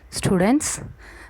Students,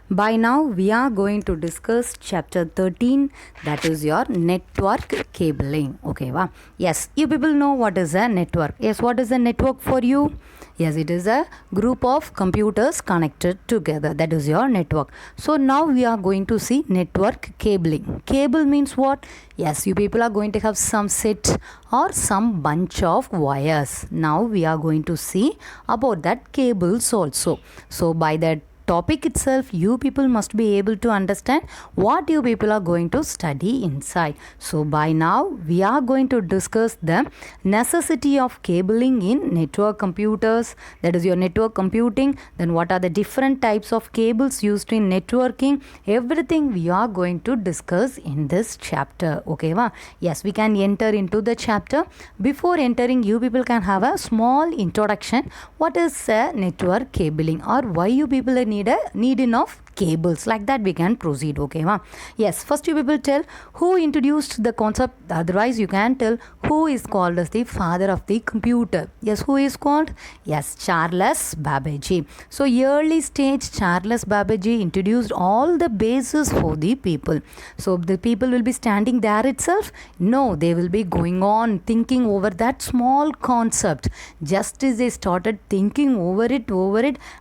by now we are going to discuss chapter 13, that is your network cabling. Okay, wow. Yes, you people know what is a network. Yes, what is a network for you? Yes, it is a group of computers connected together. That is your network. So now we are going to see network cabling. Cable means what? Yes, you people are going to have some set or some bunch of wires. Now we are going to see about that cables also. So by that topic itself, you people must be able to understand what you people are going to study inside. So by now we are going to discuss the necessity of cabling in network computers, that is your network computing. Then what are the different types of cables used in networking? Everything we are going to discuss in this chapter. Okay va? Yes, we can enter into the chapter. Before entering, you people can have a small introduction. What is a network cabling, or why you people need enough cables? Like that we can proceed. Okay ma? Yes, first you people tell who introduced the concept. Otherwise you can tell who is called as the father of the computer. Yes, who is called? Yes, Charles Babbage. So early stage Charles Babbage introduced all the bases for the people. So the people will be standing there itself? No, they will be going on thinking over that small concept. Just as they started thinking over it,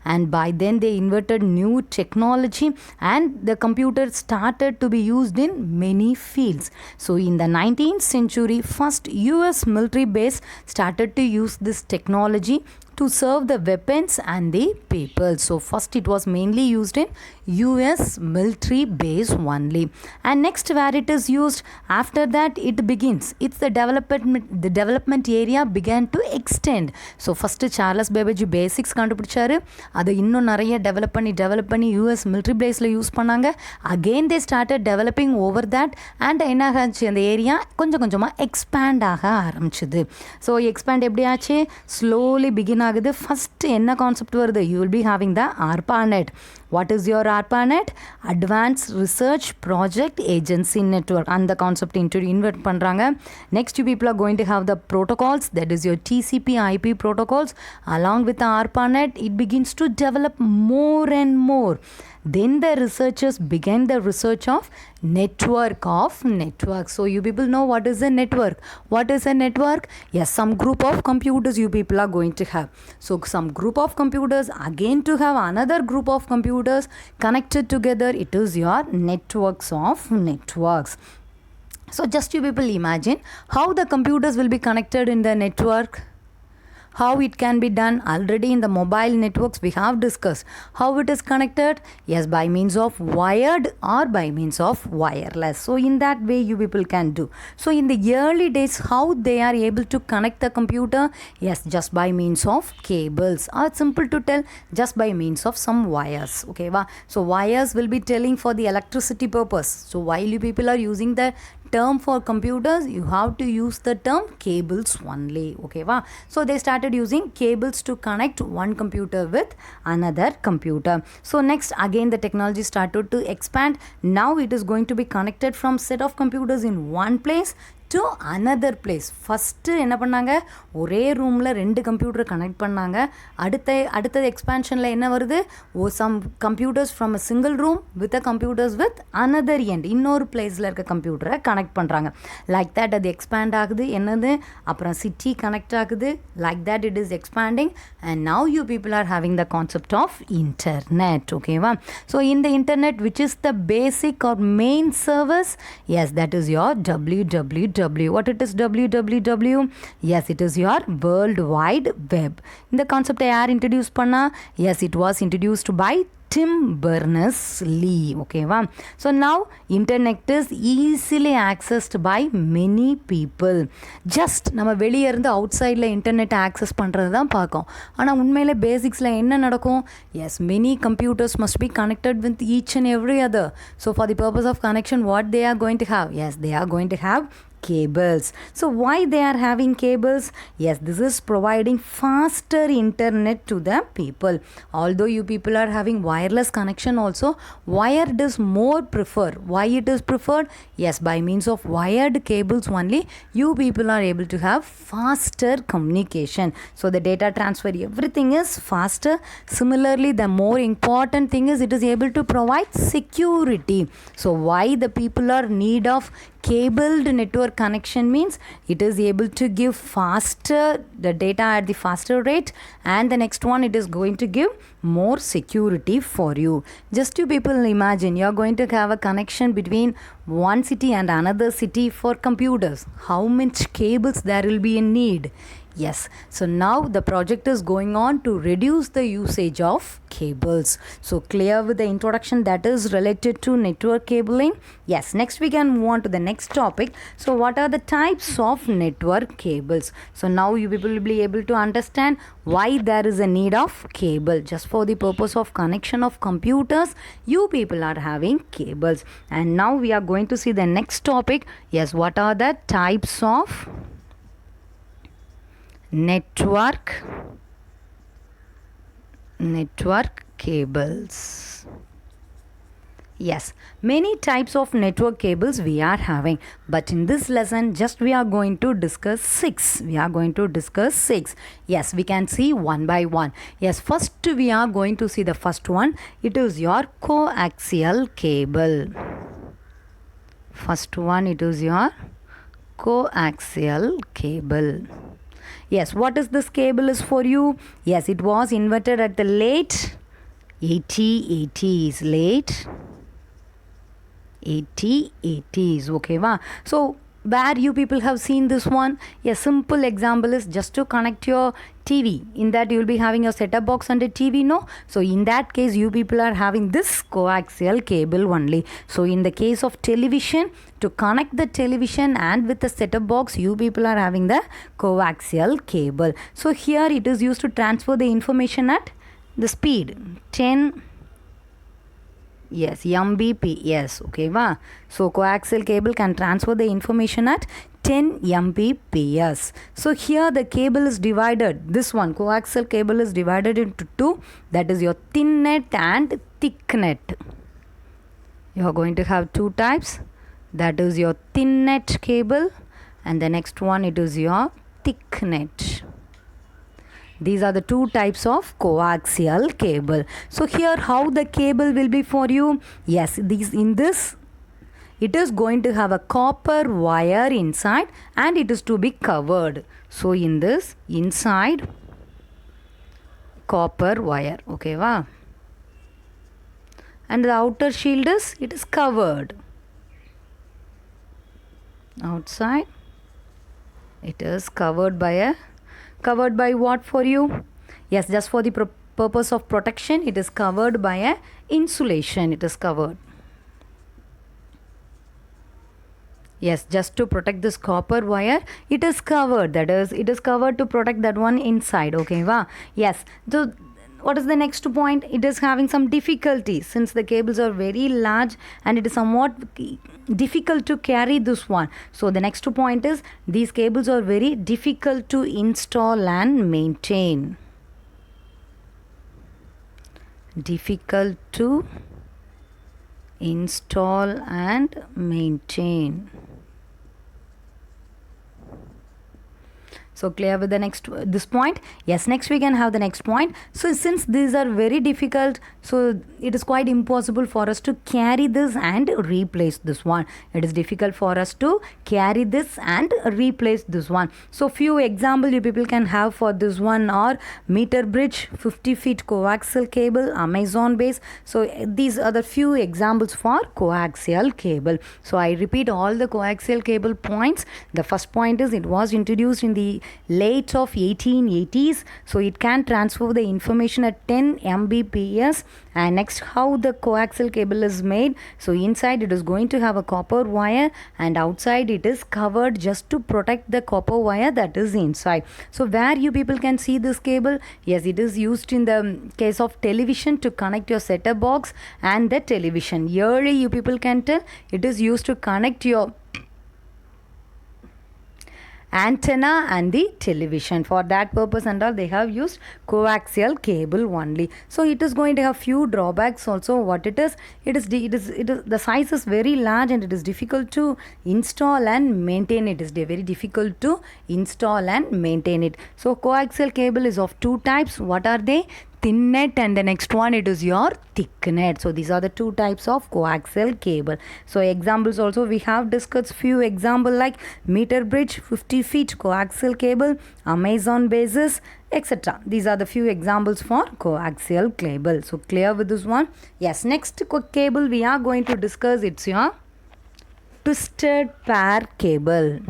and by then they invented new technology, and the computer started to be used in many fields. So in the 19th century, first US military base started to use this technology to serve the weapons and the people. So first it was mainly used in US military base only, and next where it is used, after that it begins, it's the development area began to extend. So first Charles Babbage basics கண்டுபிடிச்சாரு, அதை இன்னும் நிறைய develop பண்ணி US military baseல use பண்ணாங்க. Again they started developing over that, and என்ன ஆச்சு, அந்த area கொஞ்சம் கொஞ்சமாக எக்ஸ்பேண்ட் ஆக ஆரம்பிச்சுது. ஸோ எக்ஸ்பேண்ட் எப்படி ஆச்சு? ஸ்லோலி பிகின் ஆகுது. ஃபஸ்ட் என்ன கான்செப்ட் வருது? You will be having the ARPANET. What is your ARPANET? Advanced Research Project Agency Network. And the concept invert பண்றாங்க. Next you people are going to have the protocols, that is your TCP IP protocols. Along with the ARPANET, it begins to develop more and more. Then the researchers began the research of network of networks. So you people know what is a network. What is a network? Yes, some group of computers you people are going to have. So some group of computers again to have another group of computers connected together. It is your networks of networks. So just you people imagine how the computers will be connected in the network. How it can be done? Already in the mobile networks we have discussed how it is connected. Yes, by means of wired or by means of wireless. So in that way you people can do. So in the early days, how they are able to connect the computer? Yes, just by means of cables, or simple to tell, just by means of some wires. Okay va? So wires will be telling for the electricity purpose. So while you people are using the term for computers, you have to use the term cables only. Okay va? So they started using cables to connect one computer with another computer. So next again the technology started to expand. Now it is going to be connected from set of computers in one place to another place. First என்ன பண்ணாங்க, ஒரே ரூமில் 2 computer connect பண்ணாங்க. அடுத்தது எக்ஸ்பேன்ஷனில் என்ன வருது, some computers from a single room with a computers with another end, இன்னொரு பிளேஸில் இருக்க கம்ப்யூட்டரை கனெக்ட் பண்ணுறாங்க. லைக் தேட் அது எக்ஸ்பேண்ட் ஆகுது. என்னது, அப்புறம் சிட்டி கனெக்ட் ஆகுது. Like that it is expanding, and now you people are having the concept of internet. ஓகேவா? ஸோ இந்த internet which is the basic or main service, yes that is your www. What it is www? Yes, it is your World Wide Web. இந்த concept யார் introduce பண்ணா? Yes, it was introduced by Tim Berners-Lee. Okay va? So now internet is easily accessed by many people. Just நம்ம வெளியே இருந்து out சைடில் internet access பண்ணுறது தான் பார்க்கும். ஆனால் உண்மையில் பேசிக்ஸில் என்ன நடக்கும்? Yes, many computers must be connected with each and every other. So for the purpose of connection, what they are going to have? Yes, they are going to have cables. So why they are having cables? Yes, this is providing faster internet to the people. Although you people are having wireless connection also, wired is more preferred. Why it is preferred? Yes, by means of wired cables only, you people are able to have faster communication. So the data transfer, everything is faster. Similarly, the more important thing is it is able to provide security. So why the people are need of cabled network connection means it is able to give faster the data at the faster rate, and the next one, it is going to give more security for you. Just you people imagine, you are going to have a connection between one city and another city for computers. How much cables there will be in need? Yes, so now the project is going on to reduce the usage of cables. So clear with the introduction that is related to network cabling. Yes, next we can move on to the next topic. So what are the types of network cables? So now you people will be able to understand why there is a need of cable. Just for the purpose of connection of computers, you people are having cables. And now we are going to see the next topic. Yes, what are the types of network cables? Yes, many types of network cables we are having, but in this lesson just we are going to discuss 6. Yes, we can see one by one. Yes, first we are going to see the first one. It is your coaxial cable. First one, it is your coaxial cable. Yes, what is this cable is for you? Yes, it was invented at the late 80s. 80s, okay, wow. So where you people have seen this one? A simple example is just to connect your TV. In that you will be having your set-up box and a TV, no? So in that case you people are having this coaxial cable only. So in the case of television, to connect the television and with the set-up box, you people are having the coaxial cable. So here it is used to transfer the information at the speed 10 Mbps, okay, wow. So coaxial cable can transfer the information at 10 Mbps. So here the cable is divided. This one, coaxial cable, is divided into two. That is your thin net and thick net. You are going to have two types. That is your thin net cable, and the next one, it is your thick net. These are the two types of coaxial cable. So here how the cable will be for you? Yes, it is going to have a copper wire inside and it is to be covered. So in this, inside, copper wire, okay, wow. And the outer shield it is covered. Outside, it is covered by what for you? Yes, just for the purpose of protection, it is covered by a insulation. It is covered. Yes, just to protect this copper wire, it is covered. That is, it is covered to protect that one inside. Okay, wow. Yes. So what is the next point? It is having some difficulty since the cables are very large and it is somewhat difficult to carry this one. So the next point is these cables are very difficult to install and maintain. Difficult to install and maintain. So clear with the next this point? Yes, next we can have the next point. So since these are very difficult, so it is quite impossible for us to carry this and replace this one. It is difficult for us to carry this and replace this one. So few example you people can have for this one are meter bridge, 50 feet coaxial cable, Amazon base. So these are the few examples for coaxial cable. So I repeat all the coaxial cable points. The first point is it was introduced in the late of 1880s, so it can transfer the information at 10 Mbps. And next, how the coaxial cable is made. So inside it is going to have a copper wire and outside it is covered just to protect the copper wire that is inside. So where you people can see this cable? Yes, it is used in the case of television to connect your set-top box and the television. Here you people can tell it is used to connect your antenna and the television. For that purpose and all, they have used coaxial cable only. So it is going to have few drawbacks also. What it is, the size is very large and it is difficult to install and maintain. It is very difficult to install and maintain it. So coaxial cable is of two types. What are they? Thin net, and the next one it is your thick net. So these are the two types of coaxial cable. So examples also we have discussed few example like meter bridge, 50 feet coaxial cable, Amazon bases, etc. These are the few examples for coaxial cable. So clear with this one? Yes. Next cable we are going to discuss, it's your twisted pair cable.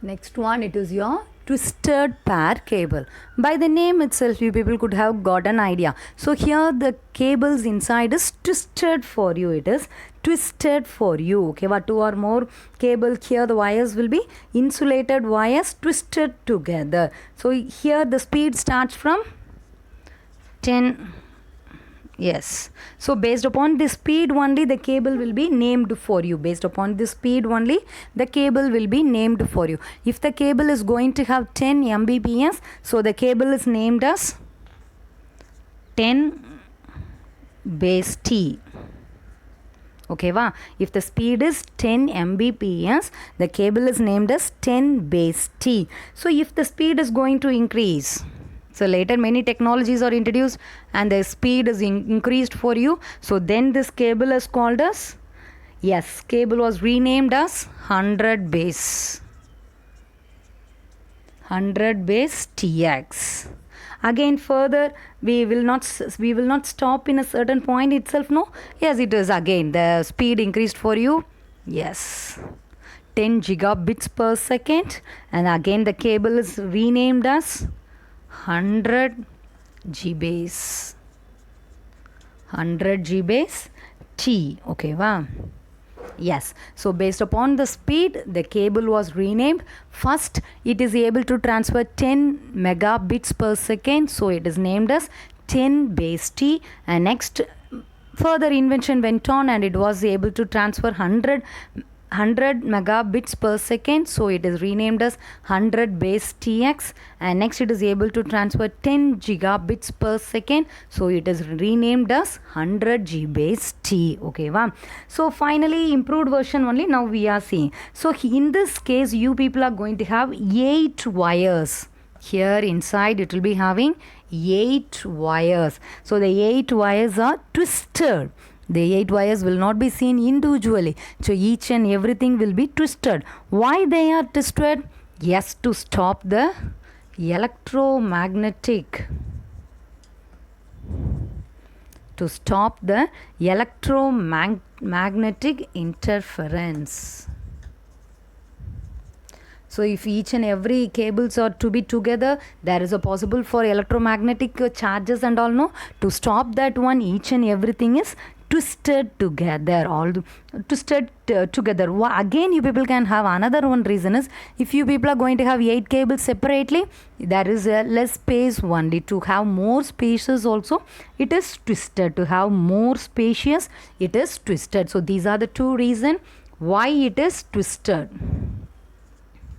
Next one, it is your twisted pair cable. By the name itself, you people could have got an idea. So here the cables inside is twisted for you. It is twisted for you. Okay, but two or more cable here, the wires will be insulated wires twisted together. So here the speed starts from 10. Yes. So based upon the speed only, the cable will be named for you. Based upon the speed only, the cable will be named for you. If the cable is going to have 10 Mbps, so the cable is named as 10 base T. Okay, wow. If the speed is 10 Mbps, the cable is named as 10 base T. So if the speed is going to increase, so later many technologies are introduced and the speed is increased for you. So then this cable is called as, yes, cable was renamed as 100 base. 100 base TX. Again further we will not stop in a certain point itself. No, yes, it is again the speed increased for you. Yes, 10 gigabits per second, and again the cable is renamed as 100 G base. 100 G base T. Okay, wow. Yes. So based upon the speed, the cable was renamed. First, it is able to transfer 10 megabits per second. So it is named as 10 base T. And next, further invention went on and it was able to transfer 100 megabits per second, so it is renamed as 100 base TX. And next it is able to transfer 10 gigabits per second, so it is renamed as 100 G base T. Okay, wow. So finally improved version only now we are seeing. So in this case you people are going to have 8 wires. Here inside it will be having 8 wires. So the 8 wires are twisted. The 8 wires will not be seen individually. So each and everything will be twisted. Why they are twisted? Yes, to stop the electromagnetic. To stop the electromagnetic interference. So if each and every cables are to be together, there is a possible for electromagnetic charges and all. No, to stop that one, each and everything is twisted together. All twisted together. Again, you people can have another one reason is, if you people are going to have 8 cables separately, there is a less space only. To have more spaces also, it is twisted. To have more spacious, it is twisted. So these are the two reasons why it is twisted.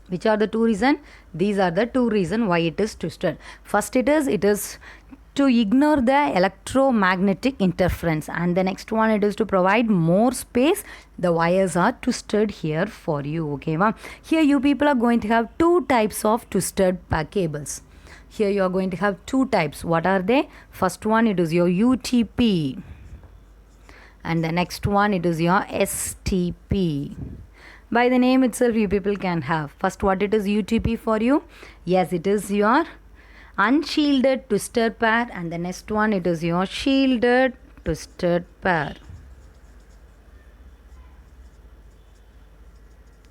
Which are the two reasons? These are the two reasons why it is twisted. First it is to ignore the electromagnetic interference, and the next one it is to provide more space. The wires are twisted here for you. Okay, ma'am. Here you people are going to have 2 types of twisted cables. Here you are going to have 2 types. What are they? First one, it is your UTP, and the next one it is your STP. By the name itself you people can have. First, what it is UTP for you? Yes, it is your unshielded twisted pair, and the next one it is your shielded twisted pair.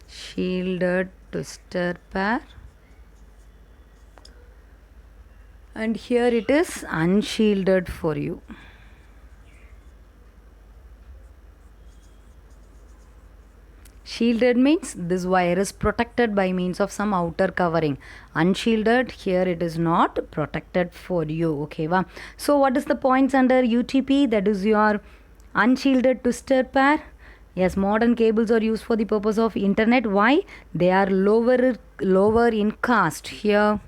Shielded twisted pair, and here it is unshielded for you. Shielded means this wire is protected by means of some outer covering. Unshielded, here it is not protected for you. Okay, va? So what is the points under UTP? That is your unshielded twisted pair. Yes, modern cables are used for the purpose of internet. Why? They are lower in cost. Here,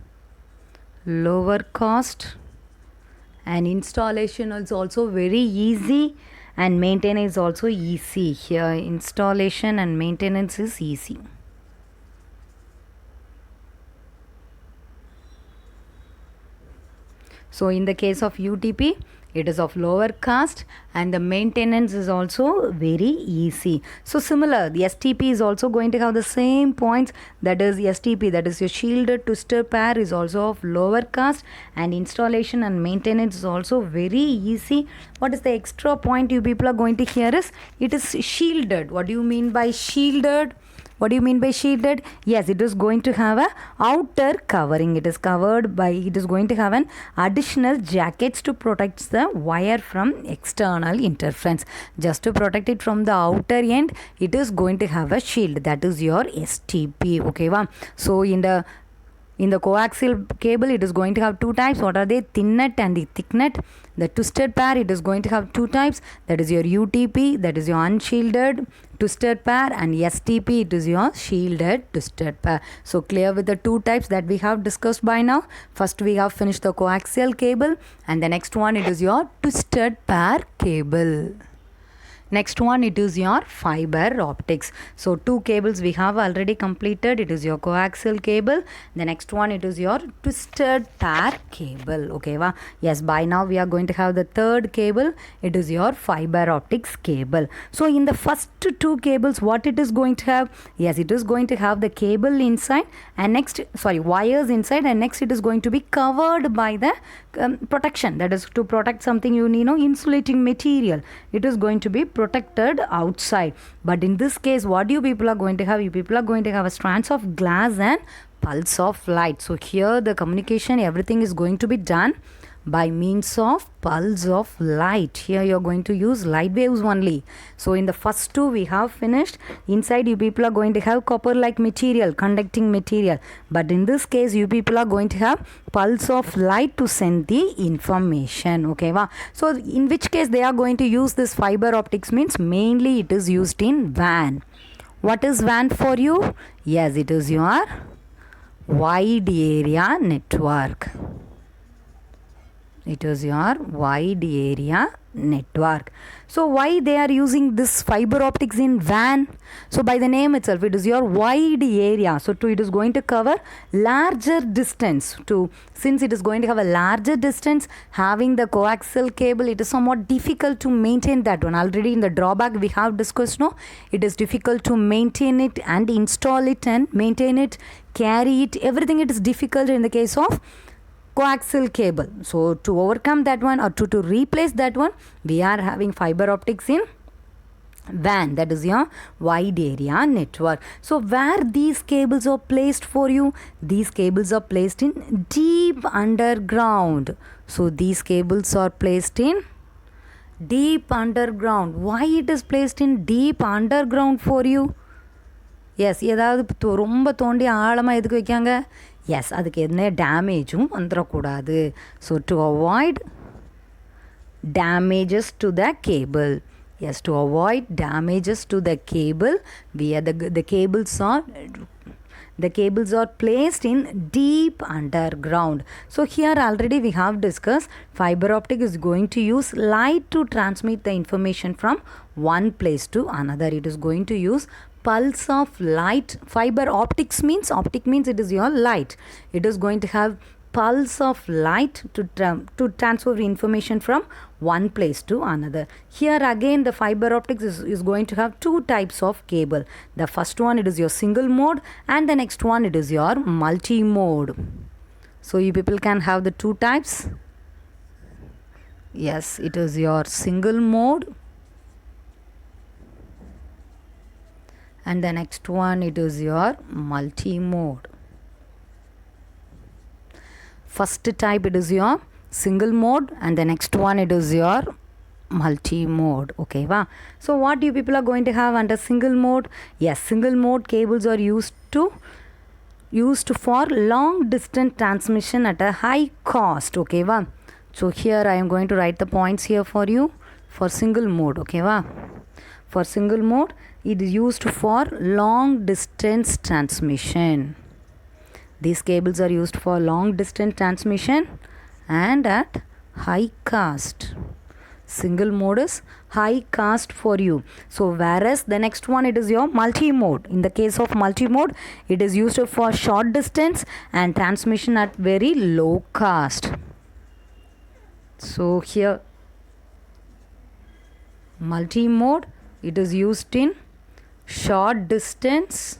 lower cost, and installation is also very easy, and maintenance is also easy. Here, installation and maintenance is easy. So in the case of UTP, it is of lower cost and the maintenance is also very easy. So similar, the STP is also going to have the same points. That is STP, that is your shielded twister pair, is also of lower cost, and installation and maintenance is also very easy. What is the extra point you people are going to hear is, it is shielded. What do you mean by shielded? What do you mean by shielded? Yes, it is going to have a outer covering. It is covered by, it is going to have an additional jackets to protect the wire from external interference. Just to protect it from the outer end, it is going to have a shield. That is your STP. Okay, wow. So in the coaxial cable, it is going to have two types. What are they? Thin net and the thick net. The twisted pair, it is going to have two types. That is your UTP, that is your unshielded twisted pair, and STP, it is your shielded twisted pair. So clear with the two types that we have discussed by now. First we have finished the coaxial cable, and the next one, it is your twisted pair cable. Next one, it is your fiber optics. So two cables we have already completed. It is your coaxial cable. The next one, it is your twisted pair cable. Okay, va? Yes, by now we are going to have the third cable. It is your fiber optics cable. So in the first two cables, what it is going to have? Yes, it is going to have the cable inside, and next, wires inside, and next it is going to be covered by the protection. That is to protect something, insulating material. It is going to be protected outside. But in this case, what you people are going to have? You people are going to have a strands of glass and pulse of light. So here the communication, everything is going to be done by means of pulse of light. Here you are going to use light waves only. So in the first two we have finished. Inside you people are going to have copper like material, conducting material. But in this case you people are going to have pulse of light to send the information. Okay, wow. So in which case they are going to use this fiber optics means mainly it is used in WAN. What is WAN for you? Yes, it is your wide area network. It is your wide area network. So why they are using this fiber optics in WAN? So by the name itself, it is your wide area. So it is going to cover larger distance. Since it is going to have a larger distance, having the coaxial cable, it is somewhat difficult to maintain that one. Already in the drawback we have discussed, no? It is difficult to maintain it and install it and maintain it, carry it. Everything it is difficult in the case of coaxial cable. So to overcome that one, or to replace that one, we are having fiber optics in WAN, that is your wide area network. So where these cables are placed for you? These cables are placed in deep underground. So these cables are placed in deep underground. Why it is placed in deep underground for you? Yes ஏதாவது ரொம்ப தோண்டி ஆழமாக எதுக்கு வைக்காங்க? S அதுக்கு என்ன டேமேஜும் வந்துடக்கூடாது. So to avoid damages to the cable. Yes, to avoid damages to the cable, the cables are placed in deep underground. So here already we have discussed, fiber optic is going to use light to transmit the information from one place to another. It is going to use pulse of light. Fiber optics means, it is your light. It is going to have pulse of light to transfer information from one place to another. Here again the fiber optics is going to have two types of cable. The first one, it is your single mode, and the next one, it is your multi mode. So you people can have the two types. Yes, it is your single mode, and the next one, it is your multi mode. First type, it is your single mode, and the next one, it is your multi-mode. Okay, wow. So what you people are going to have under single mode? Yes, single mode cables are used for long distance transmission at a high cost. Okay, wow. So here I am going to write the points here for you for single mode. Okay, wow. For single mode, it is used for long distance transmission. These cables are used for long distance transmission and at high cost. Single mode is high cost for you. So whereas the next one, it is your multi-mode. In the case of multi-mode, it is used for short distance and transmission at very low cost. So here multi-mode, it is used in short distance,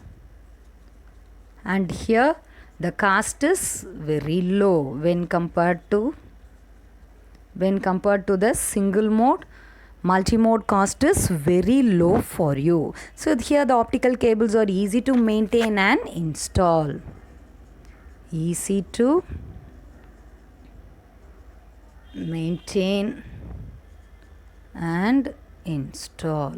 and here the cost is very low when compared to the single mode. Multi-mode cost is very low for you. So here the optical cables are easy to maintain and install. Easy to maintain and install.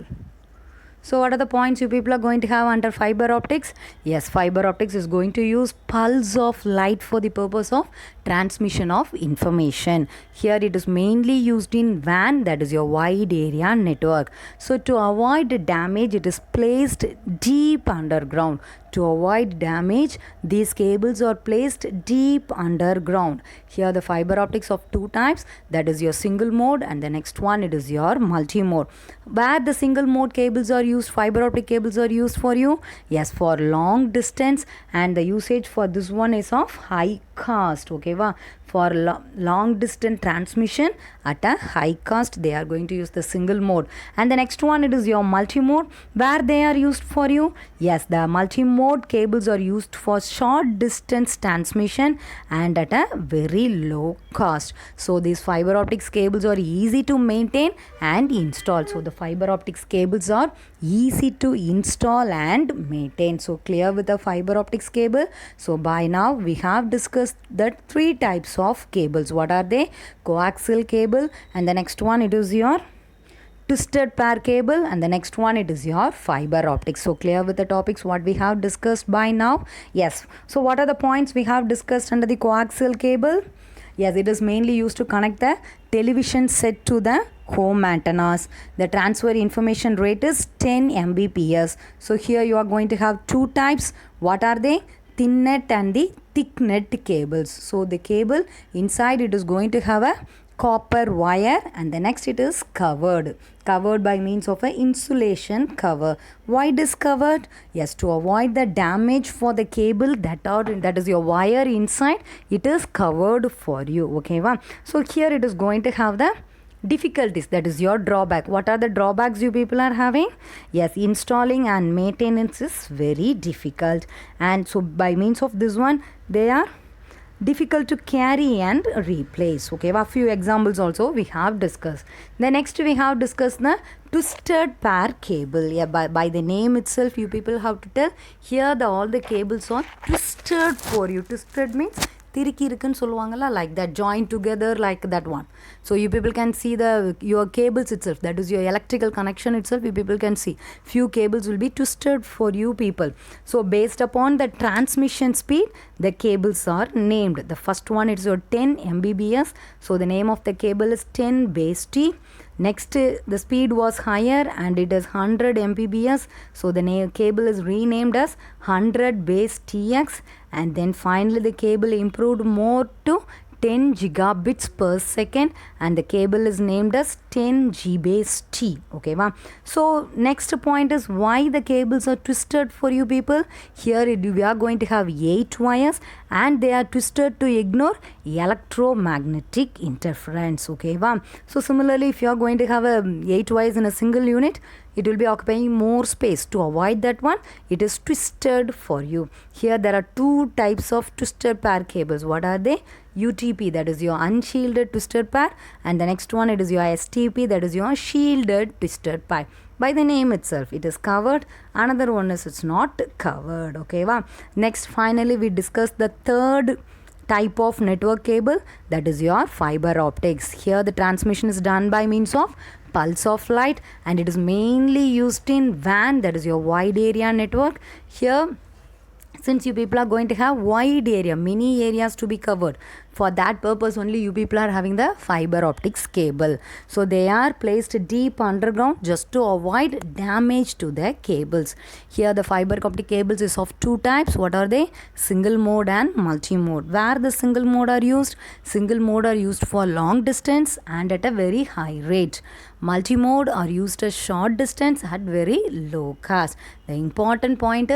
So what are the points you people are going to have under fiber optics? Yes, fiber optics is going to use pulse of light for the purpose of transmission of information. Here it is mainly used in WAN, that is your wide area network. So to avoid damage, it is placed deep underground. To avoid damage, these cables are placed deep underground. Here the fiber optics of two types, that is your single mode, and the next one, it is your multi-mode. Where the single mode cables are used, fiber optic cables are used for you? Yes, for long distance, and the usage for this one is of high cost. Okay, wow. For long distance transmission at a high cost, they are going to use the single mode. And the next one, it is your multi-mode. Where they are used for you? Yes, the multi-mode cables are used for short distance transmission and at a very low cost. So these fiber optics cables are easy to maintain and install. So the fiber optics cables are easy to install and maintain. So clear with the fiber optics cable. So by now we have discussed the three types of cables. What are they? Coaxial cable, and the next one, it is your twisted pair cable, and the next one, it is your fiber optics. So clear with the topics what we have discussed by now? Yes. So what are the points we have discussed under the coaxial cable? Yes, it is mainly used to connect the television set to the home antennas. The transfer information rate is 10 Mbps. So here you are going to have two types. What are they? Thin net and the thick net cables. So the cable inside, it is going to have a copper wire, and the next it is covered by means of an insulation cover. Why it is covered? Yes, to avoid the damage for the cable that is your wire inside, it is covered for you. Okay, wow. So here it is going to have the difficulties, that is your drawback. What are the drawbacks you people are having? Yes, installing and maintenance is very difficult, and so by means of this one, they are difficult to carry and replace. Okay, a few examples also we have discussed. The next we have discussed the twisted pair cable. Yeah, by the name itself, you people have to tell here all the cables are twisted for you. Twisted means திருக்கி இருக்குன்னு சொல்லுவாங்கல்ல, like that, joined together like that one. So you people can see your cables itself, that is your electrical connection itself, you people can see few cables will be twisted for you people. So based upon the transmission speed, the cables are named. The first one is your 10 Mbps. So the name of the cable is 10 base T. Next, the speed was higher and it is 100 Mbps. So the cable is renamed as 100 base TX. And then finally the cable improved more to 10 gigabits per second, and the cable is named as 10 G base T. Okay, wow. So next point is why the cables are twisted for you people. Here we are going to have 8 wires, and they are twisted to ignore electromagnetic interference. Okay, wow. So similarly, if you are going to have 8 wires in a single unit, it will be occupying more space. To avoid that one, it is twisted for you. Here there are two types of twisted pair cables. What are they? UTP, that is your unshielded twisted pair, and the next one, it is your STP, that is your shielded twisted pair. By the name itself, it is covered. Another one is it's not covered. Okay, wow. Next, finally, we discuss the third type of network cable, that is your fiber optics. Here the transmission is done by means of pulse of light, and it is mainly used in WAN, that is your wide area network. Here, since you people are going to have wide area, many areas to be covered, for that purpose only you people are having the fiber optics cable. So they are placed deep underground just to avoid damage to the cables. Here the fiber optic cables is of two types. What are they? Single mode and multi mode. Where the single mode are used? Single mode are used for long distance and at a very high rate. Multi mode are used at short distance at very low cost. The important point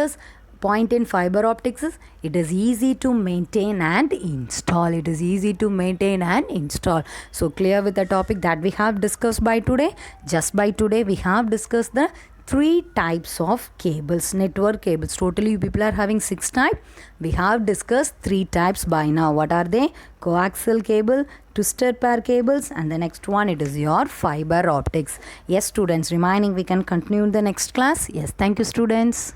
in fiber optics is it is easy to maintain and install. It is easy to maintain and install. So clear with the topic that we have discussed by today. Just by today we have discussed the 3 types of cables, network cables. Totally you people are having 6 types. We have discussed 3 types by now. What are they? Coaxial cable, twisted pair cables, and the next one it is your fiber optics. Yes students, remaining we can continue in the next class. Yes, thank you students.